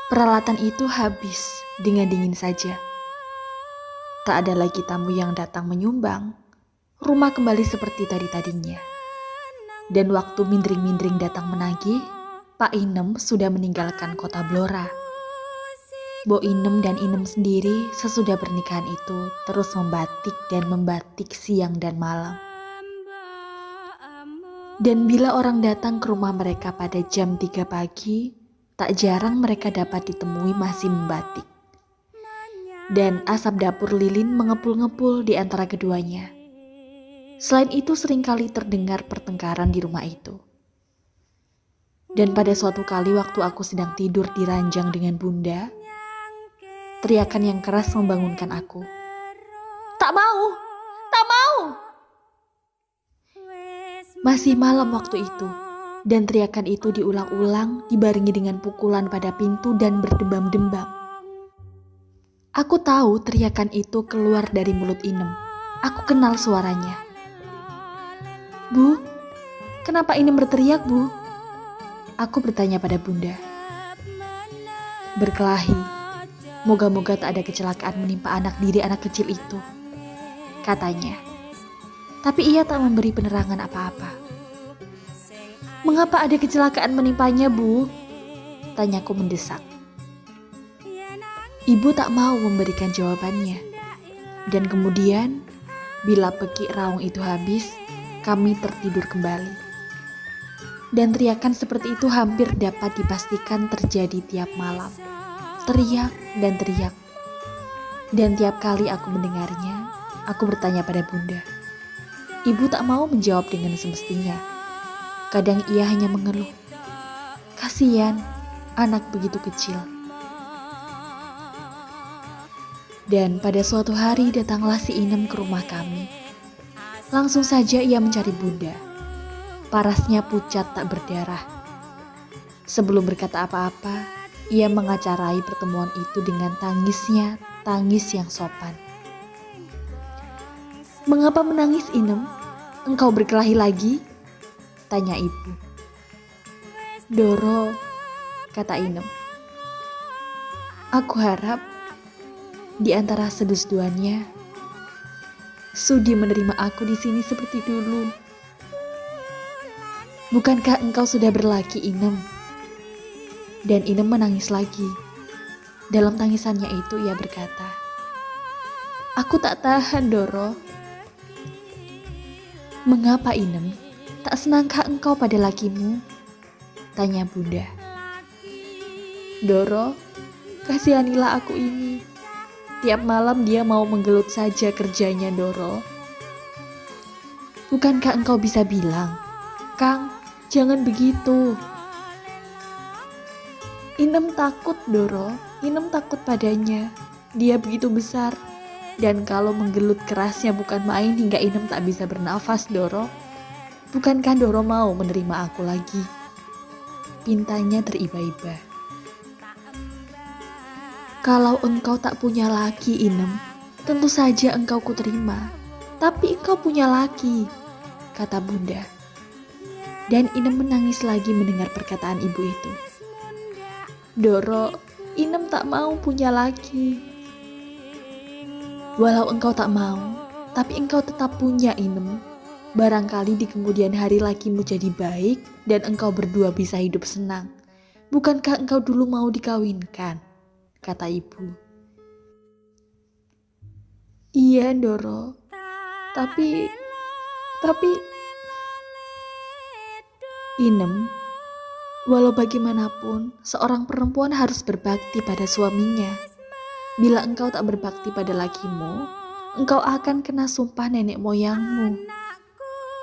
Peralatan itu habis dengan dingin saja. Tak ada lagi tamu yang datang menyumbang. Rumah kembali seperti tadi-tadinya. Dan waktu mindring-mindring datang menagih, Pak Inem sudah meninggalkan kota Blora. Bo Inem dan Inem sendiri sesudah pernikahan itu terus membatik siang dan malam. Dan bila orang datang ke rumah mereka pada jam 3 pagi, tak jarang mereka dapat ditemui masih membatik. Dan asap dapur lilin mengepul-ngepul di antara keduanya. Selain itu seringkali terdengar pertengkaran di rumah itu. Dan pada suatu kali waktu aku sedang tidur di ranjang dengan bunda, teriakan yang keras membangunkan aku. Tak mau! Tak mau! Masih malam waktu itu, dan teriakan itu diulang-ulang dibarengi dengan pukulan pada pintu dan berdembam-dembam. Aku tahu teriakan itu keluar dari mulut Inem. Aku kenal suaranya. Bu, kenapa Inem berteriak, Bu? Aku bertanya pada bunda. Berkelahi, moga-moga tak ada kecelakaan menimpa anak kecil itu, katanya. Tapi ia tak memberi penerangan apa-apa. Mengapa ada kecelakaan menimpanya, Bu? Tanyaku mendesak. Ibu tak mau memberikan jawabannya. Dan kemudian, bila pekik raung itu habis, kami tertidur kembali. Dan teriakan seperti itu hampir dapat dipastikan terjadi tiap malam. Teriak dan teriak. Dan tiap kali aku mendengarnya, aku bertanya pada bunda. Ibu tak mau menjawab dengan semestinya. Kadang ia hanya mengeluh. Kasihan, anak begitu kecil. Dan pada suatu hari datanglah si Inem ke rumah kami. Langsung saja ia mencari bunda. Parasnya pucat tak berdarah. Sebelum berkata apa-apa, ia mengacarai pertemuan itu dengan tangis yang sopan. Mengapa menangis, Inem? Engkau berkelahi lagi? Tanya ibu. Doro, kata Inem. Aku harap di antara sedus-duannya sudi menerima aku di sini seperti dulu. Bukankah engkau sudah berlaki, Inem? Dan Inem menangis lagi. Dalam tangisannya itu ia berkata, aku tak tahan, Doro. Mengapa, Inem? Tak senangkah engkau pada lakimu? Tanya bunda. Doro, kasihanilah aku ini. Tiap malam dia mau menggelut saja kerjanya, Doro. Bukankah engkau bisa bilang, Kang, jangan begitu. Inem takut, Doro. Inem takut padanya. Dia begitu besar. Dan kalau menggelut kerasnya bukan main hingga Inem tak bisa bernafas, Doro. Bukankah Doro mau menerima aku lagi? Pintanya teriba-iba. Kalau engkau tak punya laki, Inem, tentu saja engkau kuterima. Tapi engkau punya laki, kata bunda. Dan Inem menangis lagi mendengar perkataan ibu itu. Doro, Inem tak mau punya laki. Walau engkau tak mau, tapi engkau tetap punya, Inem. Barangkali di kemudian hari lakimu jadi baik dan engkau berdua bisa hidup senang. Bukankah engkau dulu mau dikawinkan? Kata ibu. Iya, Doro. Tapi Inem, walau bagaimanapun seorang perempuan harus berbakti pada suaminya. Bila engkau tak berbakti pada lakimu, engkau akan kena sumpah nenek moyangmu,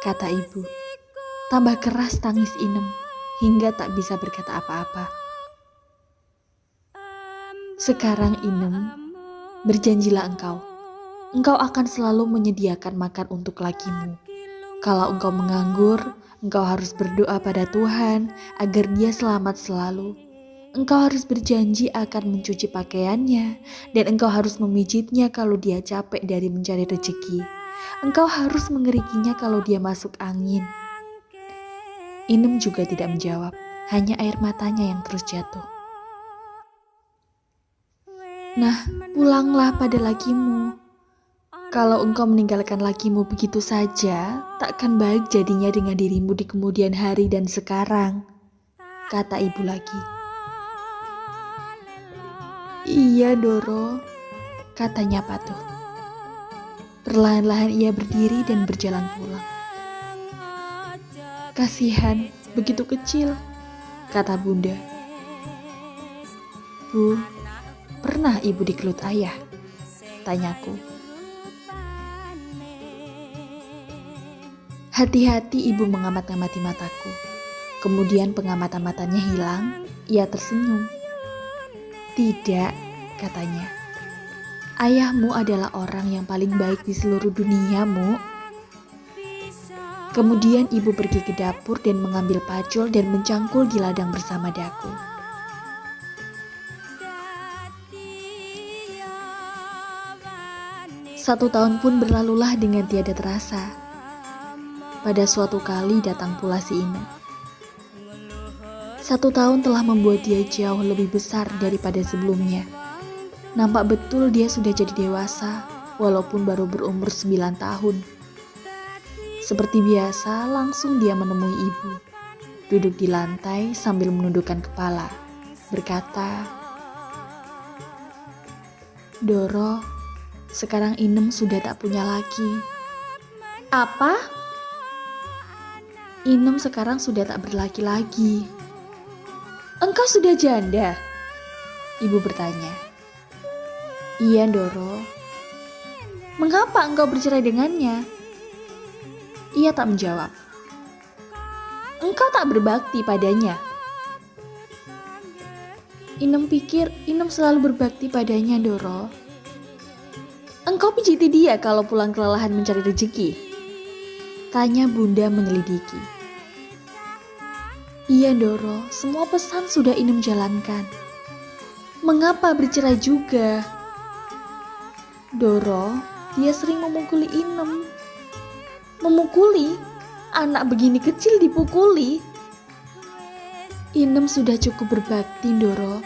kata ibu. Tambah keras tangis Inem hingga tak bisa berkata apa-apa. Sekarang Inem, berjanjilah engkau. Engkau akan selalu menyediakan makan untuk lakimu. Kalau engkau menganggur, engkau harus berdoa pada Tuhan agar dia selamat selalu. Engkau harus berjanji akan mencuci pakaiannya dan engkau harus memijitnya kalau dia capek dari mencari rezeki. Engkau harus mengerikinya kalau dia masuk angin. Inem juga tidak menjawab, hanya air matanya yang terus jatuh. Nah, pulanglah pada lakimu. Kalau engkau meninggalkan lakimu begitu saja, takkan baik jadinya dengan dirimu di kemudian hari dan sekarang, kata ibu lagi. Iya, Doro, katanya patuh. Perlahan-lahan ia berdiri dan berjalan pulang. Kasihan, begitu kecil, kata Bunda. Bu, pernah ibu dikelut ayah? Tanyaku. Hati-hati ibu mengamat-ngamati mataku. Kemudian pengamatan matanya hilang, ia tersenyum. Tidak, katanya. Ayahmu adalah orang yang paling baik di seluruh dunia, Mu. Kemudian ibu pergi ke dapur dan mengambil pacul dan mencangkul di ladang bersama daku. Satu tahun pun berlalulah dengan tiada terasa. Pada suatu kali datang pula si Ine. 1 tahun telah membuat dia jauh lebih besar daripada sebelumnya. Nampak betul dia sudah jadi dewasa, walaupun baru berumur 9 tahun. Seperti biasa, langsung dia menemui ibu. Duduk di lantai sambil menundukkan kepala, berkata, Doro, sekarang Inem sudah tak punya laki. Apa? Inem sekarang sudah tak berlaki lagi. Engkau sudah janda? Ibu bertanya. Iya, Doro. Mengapa engkau bercerai dengannya? Ia tak menjawab. Engkau tak berbakti padanya. Inem pikir Inem selalu berbakti padanya, Doro. Engkau pijiti dia kalau pulang kelelahan mencari rezeki? Tanya Bunda menyelidiki. Iya, Doro, semua pesan sudah Inem jalankan. Mengapa bercerai juga? Doro, dia sering memukuli Inem. Memukuli? Anak begini kecil dipukuli? Inem sudah cukup berbakti, Doro.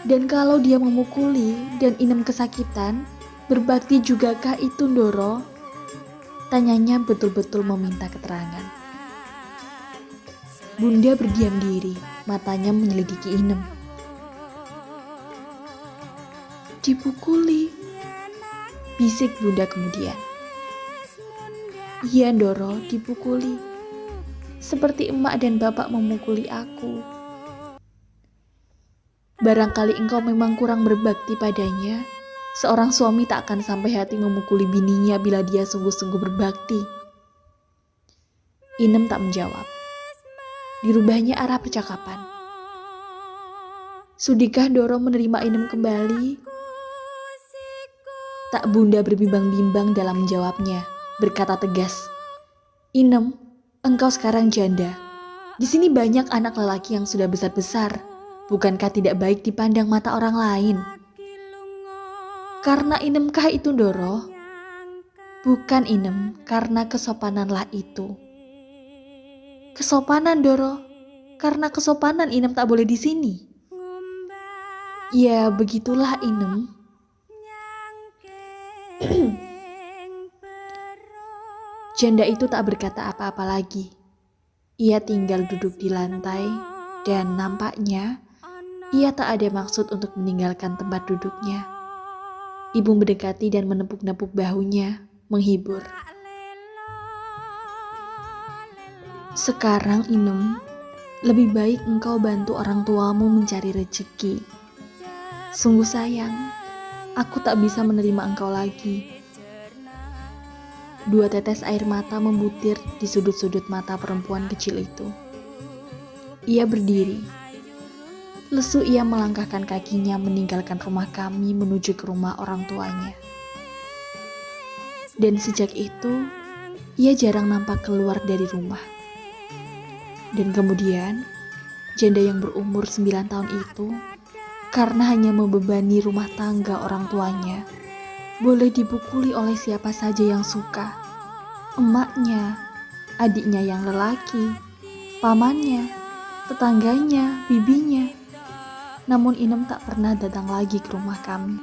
Dan kalau dia memukuli dan Inem kesakitan, berbakti jugakah itu, Doro? Tanyanya betul-betul meminta keterangan. Bunda berdiam diri, matanya menyelidiki Inem. Dipukuli, bisik Bunda kemudian. Iya, Doro, dipukuli. Seperti emak dan bapak memukuli aku. Barangkali engkau memang kurang berbakti padanya. Seorang suami tak akan sampai hati memukuli bininya bila dia sungguh-sungguh berbakti. Inem tak menjawab. Dirubahnya arah percakapan. Sudikah Doro menerima Inem kembali? Tak Bunda berbimbang-bimbang dalam menjawabnya, berkata tegas. Inem, engkau sekarang janda. Di sini banyak anak lelaki yang sudah besar-besar. Bukankah tidak baik dipandang mata orang lain? Karena Inemkah itu, Doro? Bukan, Inem, karena kesopananlah itu. Kesopanan, Doro? Karena kesopanan Inem tak boleh di sini. Ya, begitulah, Inem. Janda itu tak berkata apa-apa lagi. Ia tinggal duduk di lantai dan nampaknya ia tak ada maksud untuk meninggalkan tempat duduknya. Ibu mendekati dan menepuk-nepuk bahunya, menghibur. Sekarang, Inem, lebih baik engkau bantu orang tuamu mencari rezeki. Sungguh sayang, aku tak bisa menerima engkau lagi. 2 tetes air mata membutir di sudut-sudut mata perempuan kecil itu. Ia berdiri. Lesu ia melangkahkan kakinya meninggalkan rumah kami menuju ke rumah orang tuanya. Dan sejak itu, ia jarang nampak keluar dari rumah. Dan kemudian, janda yang berumur 9 tahun itu, karena hanya membebani rumah tangga orang tuanya, boleh dipukuli oleh siapa saja yang suka. Emaknya, adiknya yang lelaki, pamannya, tetangganya, bibinya. Namun Inem tak pernah datang lagi ke rumah kami.